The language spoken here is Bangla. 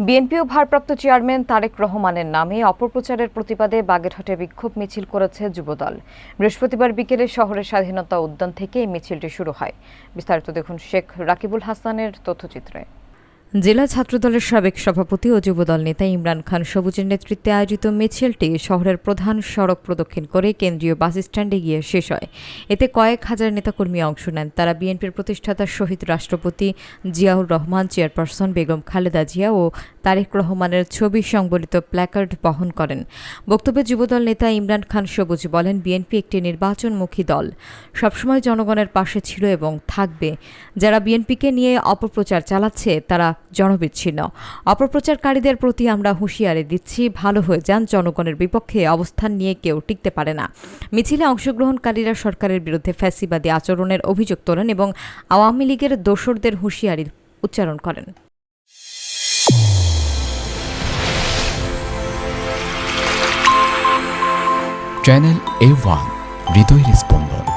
বিএনপিও ভারপ্রাপ্ত চেয়ারম্যান তারেক রহমানের নামে অপপ্রচারের প্রতিবাদে বাগেরহাটে বিক্ষোভ মিছিল করেছে যুবদল। বৃহস্পতিবার বিকেলে শহরের স্বাধীনতা উদ্যান থেকে এই মিছিলটি শুরু হয়। বিস্তারিত দেখুন শেখ রাকিবুল হাসানের তথ্যচিত্রে। জেলা ছাত্রদলের সাবেক সভাপতি ও যুবদল নেতা ইমরান খান সবুজের নেতৃত্বে আয়োজিত মিছিলটি শহরের প্রধান সড়ক প্রদক্ষিণ করে কেন্দ্রীয় বাস স্ট্যান্ডে গিয়ে শেষ হয়। এতে কয়েক হাজার নেতাকর্মী অংশ নেন। তারা বিএনপির প্রতিষ্ঠাতা শহীদ রাষ্ট্রপতি জিয়াউর রহমান, চেয়ারপারসন বেগম খালেদা জিয়া ও তারেক রহমানের ছবি সংবলিত প্ল্যাকার্ড বহন করেন। বক্তব্যে যুবদল নেতা ইমরান খান সবুজ বলেন, বিএনপি একটি নির্বাচনমুখী দল, সবসময় জনগণের পাশে ছিল এবং থাকবে। যারা বিএনপিকে নিয়ে অপপ্রচার চালাচ্ছে তারা জনবিচ্ছিন্ন। অপপ্রচারকারীদের প্রতি আমরা হুঁশিয়ারি দিচ্ছি, ভালো হয়ে যান। জনগণের বিপক্ষে অবস্থান নিয়ে কেউ টিকতে পারে না। মিছিলে অংশগ্রহণকারীরা সরকারের বিরুদ্ধে ফ্যাসিবাদী আচরণের অভিযোগ তোলেন এবং আওয়ামী লীগের দোসরদের হুঁশিয়ারি উচ্চারণ করেন। চ্যানেল A1 হৃদয়ের স্পন্দন।